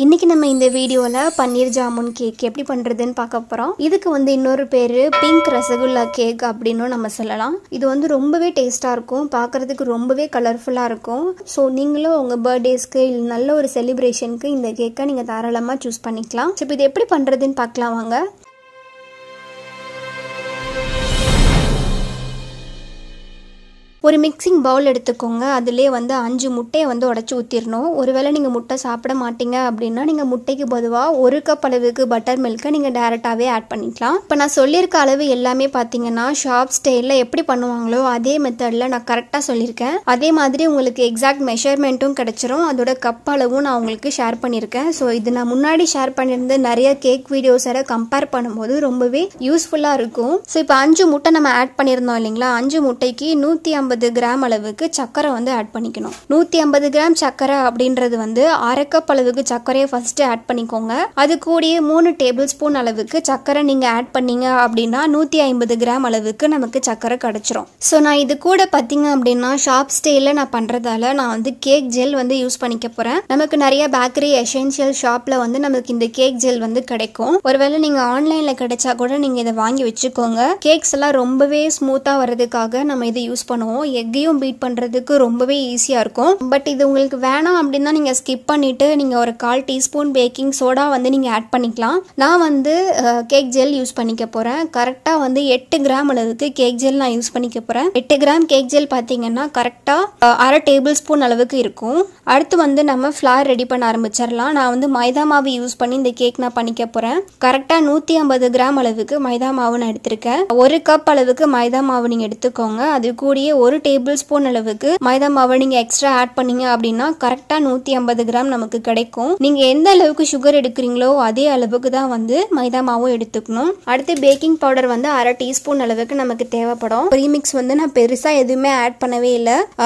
இன்னைக்கு நம்ம இந்த வீடியோல பன்னீர் ஜாமுன் கேக் எப்படி பண்றதுன்னு பார்க்க போறோம். இதுக்கு வந்து இன்னொரு பேரு பிங்க் ரசகுல்லா கேக் அப்படினு நம்ம சொல்லலாம். இது வந்து ரொம்பவே டேஸ்டா இருக்கும், பார்க்கிறதுக்கு ரொம்பவே கலர்ஃபுல்லா இருக்கும். சோ நீங்களும் உங்க பர்த்டேஸ்க்கு இல்ல நல்ல ஒரு செலிப்ரேஷனுக்கு இந்த கேக்கை நீங்க தாராளமா சூஸ் பண்ணிக்கலாம். இப்போ இது எப்படி பண்றதுன்னு பார்க்கலாம் வாங்க. ஒரு மிக்சிங் பவுல் எடுத்துக்கோங்க. அதிலே வந்து 5 முட்டையை வந்து உடைச்சு ஊற்றிடணும். ஒருவேளை நீங்கள் முட்டை சாப்பிட மாட்டீங்க அப்படின்னா நீங்கள் முட்டைக்கு பொதுவாக 1 கப் அளவுக்கு பட்டர் மில்கை நீங்கள் டேரெக்டாகவே ஆட் பண்ணிக்கலாம். இப்போ நான் சொல்லியிருக்க அளவு எல்லாமே பார்த்தீங்கன்னா ஷாப் ஸ்டைலில் எப்படி பண்ணுவாங்களோ அதே மெத்தடில் நான் கரெக்டாக சொல்லியிருக்கேன். அதே மாதிரி உங்களுக்கு எக்ஸாக்ட் மெஷர்மெண்ட்டும் கிடச்சிரும். அதோட கப் அளவும் நான் உங்களுக்கு ஷேர் பண்ணியிருக்கேன். ஸோ இது நான் முன்னாடி ஷேர் பண்ணியிருந்த நிறைய கேக் வீடியோஸோட கம்பேர் பண்ணும்போது ரொம்பவே யூஸ்ஃபுல்லாக இருக்கும். ஸோ இப்போ 5 முட்டை நம்ம ஆட் பண்ணியிருந்தோம் இல்லைங்களா, 5 முட்டைக்கு 150 கிராம் அளவுக்கு சக்கரை வந்து ஆட் பண்ணிக்கணும். 150 கிராம் சக்கரை அப்படின்றது வந்து 1/2 கப் அளவுக்கு சர்க்கரையை ஃபர்ஸ்ட் ஆட் பண்ணிக்கோங்க. அது கூடயே 3 டேபிள் ஸ்பூன் அளவுக்கு சக்கரை நீங்க ஆட் பண்ணீங்க அப்படின்னா 150 கிராம் அளவுக்கு நமக்கு சக்கரை கிடைச்சிரும். ஸோ நான் இது கூட பார்த்தீங்க அப்படின்னா ஷாப் ஸ்டைலில் நான் பண்றதால நான் வந்து கேக் ஜெல் வந்து யூஸ் பண்ணிக்க போறேன். நமக்கு நிறைய பேக்கரி எசென்ஷியல் ஷாப்ல வந்து நமக்கு இந்த கேக் ஜெல் வந்து கிடைக்கும். ஒருவேளை நீங்க ஆன்லைன்ல கிடைச்சா கூட நீங்க இதை வாங்கி வச்சுக்கோங்க. கேக்ஸ் எல்லாம் ரொம்பவே ஸ்மூத்தா வர்றதுக்காக நம்ம இதை யூஸ் பண்ணுவோம். எக்கையும் பீட் பண்றதுக்கு ரொம்பவே ஈஸியா இருக்கும். பட் இது உங்களுக்கு வேணாம் அப்படின்னா நீங்க ஸ்கிப் பண்ணிட்டு நீங்க ஒரு 1/4 டீஸ்பூன் பேக்கிங் சோடா வந்து நீங்க ஆட் பண்ணிக்கலாம். நான் வந்து கேக் ஜெல் யூஸ் பண்ணிக்க போறேன். கரெக்டா வந்து 8 கிராம் அளவுக்கு கேக் ஜெல் நான் யூஸ் பண்ணிக்க போறேன். 8 கிராம் கேக் ஜெல் பாத்தீங்கன்னா கரெக்டா 1/2 டேபிள் ஸ்பூன் அளவுக்கு இருக்கும். அடுத்து வந்து நம்ம ஃபிளார் ரெடி பண்ண ஆரம்பிச்சிடலாம். நான் வந்து மைதா மாவு யூஸ் பண்ணி இந்த கேக் நான் பண்ணிக்க போறேன். கரெக்டா 150 கிராம் அளவுக்கு மைதா மாவு நான் எடுத்திருக்கேன். 1 கப் அளவுக்கு மைதா மாவு நீங்க எடுத்துக்கோங்க. அது கூடயே 1 டேபிள் ஸ்பூன் அளவுக்கு மைதா மாவு நீங்க எக்ஸ்ட்ரா ஆட் பண்ணீங்க அப்படின்னா கரெக்டா 150 கிராம் நமக்கு கிடைக்கும். நீங்க எந்த அளவுக்கு சுகர் எடுக்கிறீங்களோ அதே அளவுக்கு தான் வந்து மைதா மாவும் எடுத்துக்கணும். அடுத்து பேக்கிங் பவுடர் வந்து 1/2 டீஸ்பூன் அளவுக்கு நமக்கு தேவைப்படும். ப்ரீமிக்ஸ் வந்து நான் பெருசா எதுவுமே ஆட் பண்ணவே இல்லை.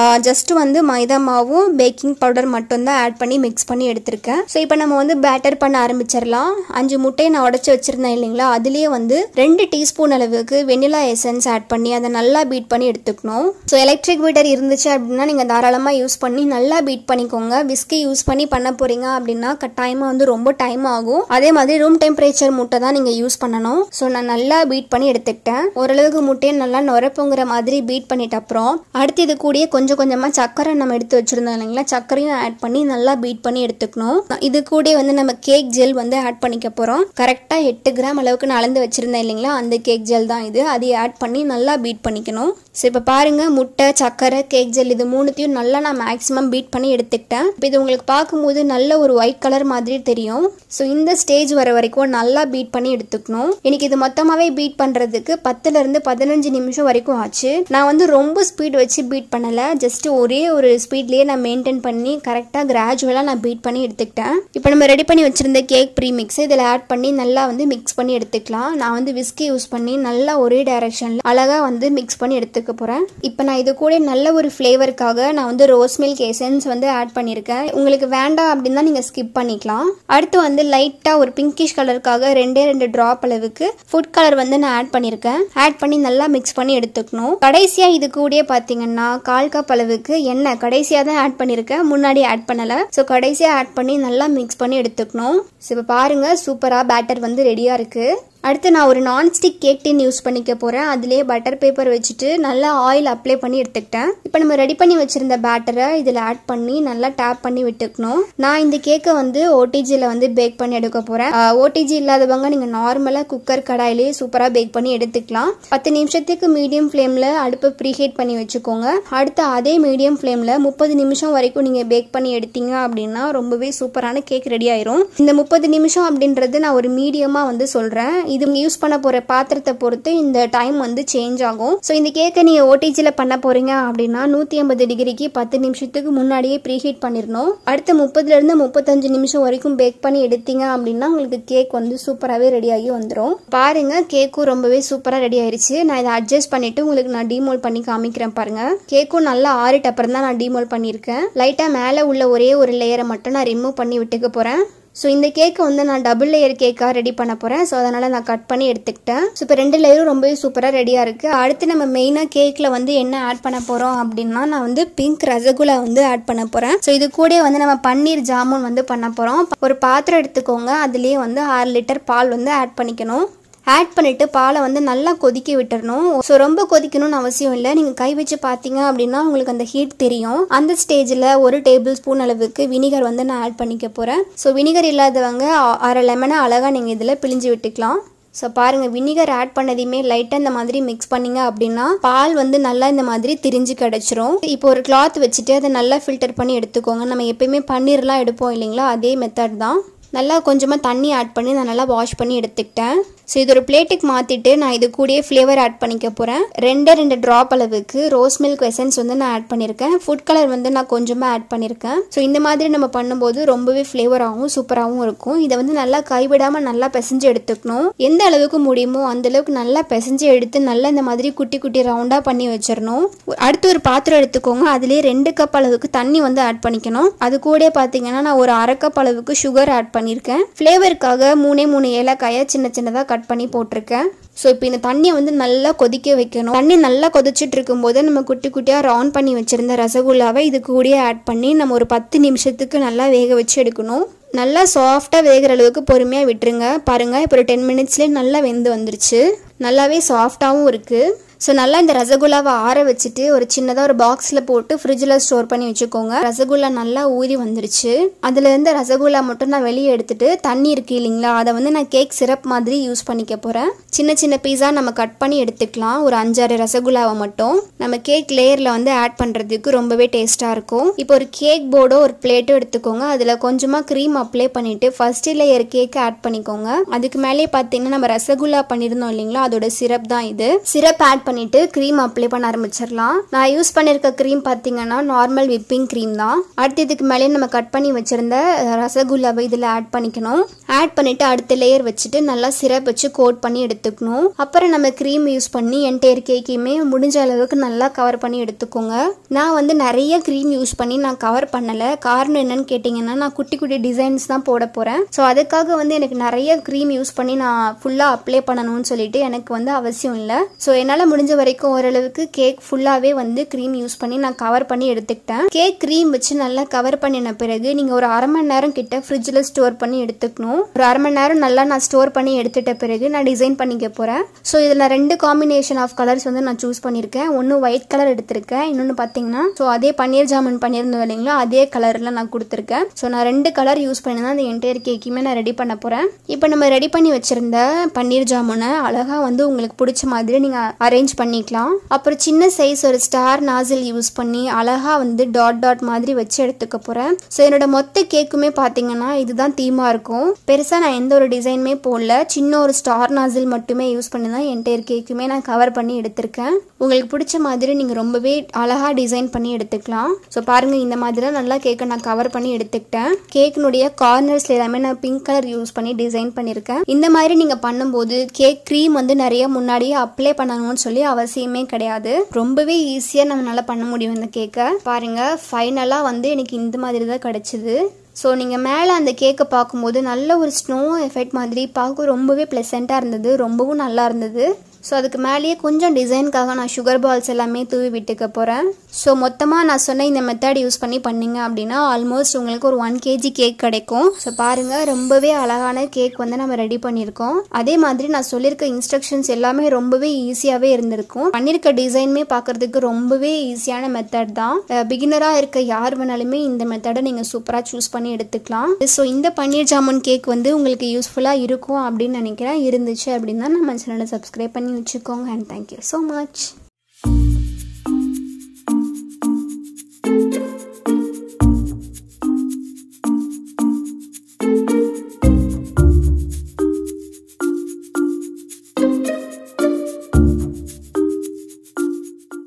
ஜஸ்ட் வந்து மைதா மாவும் பேக்கிங் பவுடர் மட்டும் தான் ஆட் பண்ணி மிக்ஸ் பண்ணி எடுத்திருக்கேன். ஸோ இப்போ நம்ம வந்து பேட்டர் பண்ண ஆரம்பிச்சிடலாம். 5 முட்டையை நான் உடைச்சு வச்சிருந்தேன் இல்லைங்களா, அதுலயே வந்து 2 டீஸ்பூன் அளவுக்கு வெனிலா எசன்ஸ் ஆட் பண்ணி அதை நல்லா பீட் பண்ணி எடுத்துக்கணும். ஸோ எலக்ட்ரிக் பீட்டர் இருந்துச்சு அப்படின்னா நீங்கள் தாராளமாக யூஸ் பண்ணி நல்லா பீட் பண்ணிக்கோங்க. விஸ்கி யூஸ் பண்ணி பண்ண போறீங்க அப்படின்னா கட்டாயமாக வந்து ரொம்ப டைம் ஆகும். அதே மாதிரி ரூம் டெம்பரேச்சர் முட்டை தான் நீங்கள் யூஸ் பண்ணணும். ஸோ நான் நல்லா பீட் பண்ணி எடுத்துக்கிட்டேன். ஓரளவுக்கு முட்டையை நல்லா நுரப்புங்கிற மாதிரி பீட் பண்ணிட்ட அப்புறம் அடுத்து இது கூடயே கொஞ்சம் கொஞ்சமாக சக்கரை நம்ம எடுத்து வச்சிருந்தோம் இல்லைங்களா, சக்கரையும் ஆட் பண்ணி நல்லா பீட் பண்ணி எடுத்துக்கணும். இது கூட வந்து நம்ம கேக் ஜெல் வந்து ஆட் பண்ணிக்க போகிறோம். கரெக்டாக 8 கிராம் அளவுக்கு நான் அளந்து வச்சிருந்தேன் இல்லைங்களா, அந்த கேக் ஜெல் தான் இது. அதை ஆட் பண்ணி நல்லா பீட் பண்ணிக்கணும். ஸோ இப்போ பாருங்க, முட்டை, சக்கரை, கேக் ஜெல் இது மூணுத்தையும் நல்லா நான் மேக்ஸிமம் பீட் பண்ணி எடுத்துக்கிட்டேன். இப்போ இது உங்களுக்கு பார்க்கும்போது நல்ல ஒரு ஒயிட் கலர் மாதிரி தெரியும். ஸோ இந்த ஸ்டேஜ் வர வரைக்கும் நல்லா பீட் பண்ணி எடுத்துக்கணும். எனக்கு இது மொத்தமாகவே பீட் பண்ணுறதுக்கு 10 இருந்து 15 நிமிஷம் வரைக்கும் ஆச்சு. நான் வந்து ரொம்ப ஸ்பீட் வச்சு பீட் பண்ணலை, ஜஸ்ட் ஒரே ஒரு ஸ்பீட்லேயே நான் மெயின்டைன் பண்ணி கரெக்டாக கிராஜுவலாக நான் பீட் பண்ணி எடுத்துக்கிட்டேன். இப்போ நம்ம ரெடி பண்ணி வச்சிருந்த கேக் ப்ரீமிக்ஸ் இதில் ஆட் பண்ணி நல்லா வந்து மிக்ஸ் பண்ணி எடுத்துக்கலாம். நான் வந்து விஸ்கி யூஸ் பண்ணி நல்லா ஒரே டைரக்ஷனில் அழகாக வந்து மிக்ஸ் பண்ணி எடுத்துக்க போகிறேன். இப்போ நான் இது கூட நல்ல ஒரு ஃப்ளேவருக்காக நான் வந்து ரோஸ் மில்க் எசன்ஸ் வந்து ஆட் பண்ணியிருக்கேன். உங்களுக்கு வேண்டாம் அப்படின்னா நீங்கள் ஸ்கிப் பண்ணிக்கலாம். அடுத்து வந்து லைட்டாக ஒரு பிங்கிஷ் கலருக்காக 2 ட்ராப் அளவுக்கு ஃபுட் கலர் வந்து நான் ஆட் பண்ணியிருக்கேன். ஆட் பண்ணி நல்லா மிக்ஸ் பண்ணி எடுத்துக்கணும். கடைசியாக இது கூட பார்த்தீங்கன்னா 1/4 கப் அளவுக்கு எண்ணெய் கடைசியாக தான் ஆட் பண்ணியிருக்கேன், முன்னாடி ஆட் பண்ணலை. ஸோ கடைசியாக ஆட் பண்ணி நல்லா மிக்ஸ் பண்ணி எடுத்துக்கணும். ஸோ இப்போ பாருங்கள், சூப்பராக பேட்டர் வந்து ரெடியாக இருக்குது. அடுத்து நான் ஒரு நான்ஸ்டிக் கேக் டின் யூஸ் பண்ணிக்க போகிறேன். அதிலே பட்டர் பேப்பர் வச்சுட்டு நல்லா ஆயில் அப்ளை பண்ணி எடுத்துக்கிட்டேன். இப்போ நம்ம ரெடி பண்ணி வச்சிருந்த பேட்டரை இதில் ஆட் பண்ணி நல்லா டேப் பண்ணி விட்டுக்கணும். நான் இந்த கேக்கை வந்து ஓடிஜியில் வந்து பேக் பண்ணி எடுக்க போகிறேன். ஓடிஜி இல்லாதவங்க நீங்கள் நார்மலாக குக்கர் கடாயிலே சூப்பராக பேக் பண்ணி எடுத்துக்கலாம். 10 நிமிஷத்துக்கு மீடியம் ஃப்ளேமில் அடுப்பை ப்ரீஹீட் பண்ணி வச்சுக்கோங்க. அடுத்து அதே மீடியம் ஃப்ளேமில் 30 நிமிஷம் வரைக்கும் நீங்கள் பேக் பண்ணி எடுத்தீங்க அப்படின்னா ரொம்பவே சூப்பரான கேக் ரெடி ஆயிரும். இந்த 30 நிமிஷம் அப்படின்றது நான் ஒரு மீடியமாக வந்து சொல்கிறேன். இது யூஸ் பண்ண போற பாத்திரத்தை பொறுத்து இந்த டைம் வந்து சேஞ்ச் ஆகும். ஸோ இந்த கேக்கை நீங்க ஓடிஜியில் பண்ண போறீங்க அப்படின்னா 150 டிகிரிக்கு 10 நிமிஷத்துக்கு முன்னாடியே ப்ரீஹீட் பண்ணிடணும். அடுத்து 30 இருந்து 35 நிமிஷம் வரைக்கும் பேக் பண்ணி எடுத்தீங்க அப்படின்னா உங்களுக்கு கேக் வந்து சூப்பராகவே ரெடி ஆகி வந்துடும். பாருங்க, கேக்கும் ரொம்பவே சூப்பராக ரெடி ஆயிருச்சு. நான் இதை அட்ஜஸ்ட் பண்ணிட்டு உங்களுக்கு நான் டீமோல் பண்ணி காமிக்கிறேன் பாருங்க. கேக்கும் நல்லா ஆறிட்ட அப்புறம் தான் நான் டீமோல் பண்ணியிருக்கேன். லைட்டா மேலே உள்ள ஒரே ஒரு லேயரை மட்டும் நான் ரிமூவ் பண்ணி விட்டுக்க போறேன். ஸோ இந்த கேக்கை வந்து நான் டபுள் லேயர் கேக்காக ரெடி பண்ண போகிறேன். ஸோ அதனால் நான் கட் பண்ணி எடுத்துக்கிட்டேன். ஸோ இப்போ 2 லேயரும் ரொம்பவே சூப்பராக ரெடியாக இருக்குது. அடுத்து நம்ம மெயினாக கேக்கில் வந்து என்ன ஆட் பண்ண போகிறோம் அப்படின்னா நான் வந்து பிங்க் ரசகுல்லா வந்து ஆட் பண்ண போகிறேன். ஸோ இது கூட வந்து நம்ம பன்னீர் ஜாமுன் வந்து பண்ண போகிறோம். ஒரு பாத்திரம் எடுத்துக்கோங்க, அதுலேயே வந்து 6 லிட்டர் பால் வந்து ஆட் பண்ணிக்கணும். ஆட் பண்ணிவிட்டு பாலை வந்து நல்லா கொதிக்க விட்டுறணும். ஸோ ரொம்ப கொதிக்கணும்னு அவசியம் இல்லை. நீங்கள் கை வச்சு பார்த்தீங்க அப்படின்னா உங்களுக்கு அந்த ஹீட் தெரியும். அந்த ஸ்டேஜில் 1 டேபிள் ஸ்பூன் அளவுக்கு வினிகர் வந்து நான் ஆட் பண்ணிக்க போகிறேன். ஸோ வினிகர் இல்லாதவங்க 1/2 லெமனை அழகாக நீங்கள் இதில் பிழிஞ்சு விட்டுக்கலாம். ஸோ பாருங்கள், வினிகர் ஆட் பண்ணதையுமே லைட்டாக இந்த மாதிரி மிக்ஸ் பண்ணிங்க அப்படின்னா பால் வந்து நல்லா இந்த மாதிரி திரிஞ்சு கிடச்சிரும். இப்போ ஒரு கிளாத் வச்சுட்டு அதை நல்லா ஃபில்டர் பண்ணி எடுத்துக்கோங்க. நம்ம எப்பயுமே பன்னீர்லாம் எடுப்போம் இல்லைங்களா, அதே மெத்தட் தான். நல்லா கொஞ்சமாக தண்ணி ஆட் பண்ணி நான் நல்லா வாஷ் பண்ணி எடுத்துக்கிட்டேன். ஸோ இது ஒரு பிளேட்டுக்கு மாற்றிட்டு நான் இது கூடயே ஃப்ளேவர் ஆட் பண்ணிக்க போகிறேன். 2 ட்ராப் அளவுக்கு ரோஸ் மில்க் எசன்ஸ் வந்து நான் ஆட் பண்ணியிருக்கேன். ஃபுட் கலர் வந்து நான் கொஞ்சமாக ஆட் பண்ணியிருக்கேன். ஸோ இந்த மாதிரி நம்ம பண்ணும்போது ரொம்பவே ஃப்ளேவராகவும் சூப்பராகவும் இருக்கும். இதை வந்து நல்லா கைவிடாமல் நல்லா பிசைஞ்சு எடுத்துக்கணும். எந்த அளவுக்கு முடியுமோ அந்த அளவுக்கு நல்லா பிசைஞ்சு எடுத்து நல்லா இந்த மாதிரி குட்டி குட்டி ரவுண்டாக பண்ணி வச்சிடணும். அடுத்து ஒரு பாத்திரம் எடுத்துக்கோங்க, அதுலேயே 2 கப் அளவுக்கு தண்ணி வந்து ஆட் பண்ணிக்கணும். அது கூட பார்த்தீங்கன்னா நான் ஒரு 1/2 கப் அளவுக்கு சுகர் ஆட் பண்ணியிருக்கேன். ஃப்ளேவருக்காக 3 ஏலக்காயை சின்ன சின்னதாக கட் பண்ணி போட்டிருக்கேன். ஸோ இப்போ இந்த தண்ணியை வந்து நல்லா கொதிக்க வைக்கணும். தண்ணி நல்லா கொதிச்சுட்டு இருக்கும்போது நம்ம குட்டி குட்டியாக ரவுண்ட் பண்ணி வச்சுருந்த ரசகுல்லாவை இது கூடயே ஆட் பண்ணி நம்ம ஒரு 10 நிமிஷத்துக்கு நல்லா வேக வச்சு எடுக்கணும். நல்லா சாஃப்டாக வேகிற அளவுக்கு பொறுமையாக விட்டுருங்க. பாருங்கள், இப்போ ஒரு 10 மினிட்ஸ்லேயே நல்லா வெந்து வந்துருச்சு. நல்லாவே சாஃப்டாகவும் இருக்குது. ஸோ நல்லா இந்த ரசகுல்லாவை ஆற வச்சுட்டு ஒரு சின்னதாக ஒரு பாக்ஸில் போட்டு ஃப்ரிட்ஜில் ஸ்டோர் பண்ணி வச்சுக்கோங்க. ரசகுல்லா நல்லா ஊறி வந்துருச்சு. அதுலேருந்து ரசகுல்லா மட்டும் நான் வெளியே எடுத்துட்டு தண்ணி இருக்கு இல்லைங்களா, அதை வந்து நான் கேக் சிரப் மாதிரி யூஸ் பண்ணிக்க போகிறேன். சின்ன சின்ன பீஸாக நம்ம கட் பண்ணி எடுத்துக்கலாம். ஒரு 5-6 ரசகுல்லாவை மட்டும் நம்ம கேக் லேயரில் வந்து ஆட் பண்ணுறதுக்கு ரொம்பவே டேஸ்ட்டாக இருக்கும். இப்போ ஒரு கேக் போர்டோ ஒரு பிளேட்டோ எடுத்துக்கோங்க. அதில் கொஞ்சமாக க்ரீம் அப்ளை பண்ணிவிட்டு ஃபர்ஸ்ட் லேயர் கேக் ஆட் பண்ணிக்கோங்க. அதுக்கு மேலே பார்த்தீங்கன்னா நம்ம ரசகுல்லா பண்ணியிருந்தோம் இல்லைங்களா, அதோட சிரப் தான் இது. சிரப் ஆட் பண்ணிட்டு க்ரீம் அப்ளை பண்ண ஆரம்பிச்சிடலாம். நான் யூஸ் பண்ணியிருக்க க்ரீம் பார்த்தீங்கன்னா நார்மல் விப்பிங் க்ரீம் தான். அடுத்து இதுக்கு மேலே நம்ம கட் பண்ணி வச்சிருந்த ரசகுல்லாவை இதில் ஆட் பண்ணிக்கணும். ஆட் பண்ணிட்டு அடுத்த லேயர் வச்சுட்டு நல்லா சிரப் வச்சு கோட் பண்ணி எடுத்துக்கணும். அப்புறம் நம்ம க்ரீம் யூஸ் பண்ணி என்டையர் கேக்கையுமே முடிஞ்ச அளவுக்கு நல்லா கவர் பண்ணி எடுத்துக்கோங்க. நான் வந்து நிறைய க்ரீம் யூஸ் பண்ணி நான் கவர் பண்ணலை. காரணம் என்னன்னு கேட்டிங்கன்னா நான் குட்டி குட்டி டிசைன்ஸ் தான் போட போகிறேன். ஸோ அதுக்காக வந்து எனக்கு நிறைய க்ரீம் யூஸ் பண்ணி நான் ஃபுல்லாக அப்ளை பண்ணணும்னு சொல்லிட்டு எனக்கு வந்து அவசியம் இல்லை. ஸோ என்னால் முடிஞ்ச வரைக்கும் ஓரளவுக்கு கேக் ஃபுல்லாகவே வந்து க்ரீம் யூஸ் பண்ணி நான் கவர் பண்ணி எடுத்துக்கிட்டேன். கேக் க்ரீம் வச்சு நல்லா கவர் பண்ணின பிறகு நீங்கள் ஒரு 1/2 மணி நேரம் கிட்ட ஃப்ரிட்ஜில் ஸ்டோர் பண்ணி எடுத்துக்கணும். ஒரு 1/2 மணி நேரம் நல்லா நான் ஸ்டோர் பண்ணி எடுத்துட்ட பிறகு நான் டிசைன் பண்ணிக்க போகிறேன். ஸோ இதில் 2 காம்பினேஷன் ஆஃப் கலர்ஸ் வந்து நான் சூஸ் பண்ணியிருக்கேன். ஒன்று ஒயிட் கலர் எடுத்திருக்கேன், இன்னொன்று பார்த்தீங்கன்னா ஸோ அதே பன்னீர் ஜாமுன் பண்ணியிருந்தோம் இல்லைங்களா, அதே கலரில் நான் கொடுத்துருக்கேன். ஸோ நான் 2 கலர் யூஸ் பண்ணி தான் அந்த என்டையர் கேக்குமே நான் ரெடி பண்ண போகிறேன். இப்போ நம்ம ரெடி பண்ணி வச்சுருந்த பன்னீர் ஜாமுனை அழகாக வந்து உங்களுக்கு பிடிச்ச மாதிரி நீங்கள் அரேஞ்ச் பண்ணிக்கலாம். அப்புறம் சின்ன சைஸ் ஒரு ஸ்டார் நாசில் யூஸ் பண்ணி அழகா வந்து டாட் மாதிரி வச்சு எடுத்துக்க போறேன். ஸோ என்னோட மொத்த கேக்குமே பார்த்தீங்கன்னா இதுதான் தீமா இருக்கும். பெருசாக நான் எந்த ஒரு டிசைனுமே போடல, சின்ன ஒரு ஸ்டார் நாசில் மட்டுமே யூஸ் பண்ணி தான் என்டையர் கேக்குமே நான் கவர் பண்ணி எடுத்திருக்கேன். உங்களுக்கு பிடிச்ச மாதிரி நீங்கள் ரொம்பவே அழகா டிசைன் பண்ணி எடுத்துக்கலாம். ஸோ பாருங்க, இந்த மாதிரி நல்லா கேக்கை நான் கவர் பண்ணி எடுத்துக்கிட்டேன். கேக்கினுடைய கார்னர்ஸ்ல எல்லாமே நான் பிங்க் கலர் யூஸ் பண்ணி டிசைன் பண்ணியிருக்கேன். இந்த மாதிரி நீங்கள் பண்ணும்போது கேக் க்ரீம் வந்து நிறைய முன்னாடியே அப்ளை பண்ணணும்னு சொல்லி அவசியமே கிடையாது. ரொம்பவே ஈஸியா நம்மளால பண்ண முடியும் இந்த கேக்கை. பாருங்க, ஃபைனலா வந்து எனக்கு இந்த மாதிரி தான் கிடைச்சது. ஸோ நீங்கள் மேலே அந்த கேக்கை பார்க்கும்போது நல்ல ஒரு ஸ்னோ எஃபெக்ட் மாதிரி பார்க்க ரொம்பவே ப்ளசண்ட்டாக இருந்தது, ரொம்பவும் நல்லா இருந்தது. ஸோ அதுக்கு மேலேயே கொஞ்சம் டிசைனுக்காக நான் சுகர் பால்ஸ் எல்லாமே தூவி விட்டுக்க போகிறேன். ஸோ மொத்தமாக நான் சொன்ன இந்த மெத்தட் யூஸ் பண்ணி பண்ணிங்க அப்படின்னா ஆல்மோஸ்ட் உங்களுக்கு ஒரு 1 kg கேக் கிடைக்கும். ஸோ பாருங்கள், ரொம்பவே அழகான கேக் வந்து நம்ம ரெடி பண்ணியிருக்கோம். அதே மாதிரி நான் சொல்லியிருக்க இன்ஸ்ட்ரக்ஷன்ஸ் எல்லாமே ரொம்பவே ஈஸியாகவே இருந்திருக்கும். பண்ணியிருக்க டிசைனுமே பார்க்குறதுக்கு ரொம்பவே ஈஸியான மெத்தட் தான். பிகினராக இருக்க யார் வேணாலுமே இந்த மெத்தடை நீங்கள் சூப்பராக சூஸ் பண்ணி எடுத்துக்கலாம். ஸோ இந்த பன்னீர் ஜாமுன் கேக் வந்து உங்களுக்கு யூஸ்ஃபுல்லாக இருக்கும் அப்படின்னு நினைக்கிறேன். இருந்துச்சு அப்படின்னா நம்ம சேனலை சப்ஸ்கிரைப் பண்ணி வச்சுக்கோங்க. And thank you so much.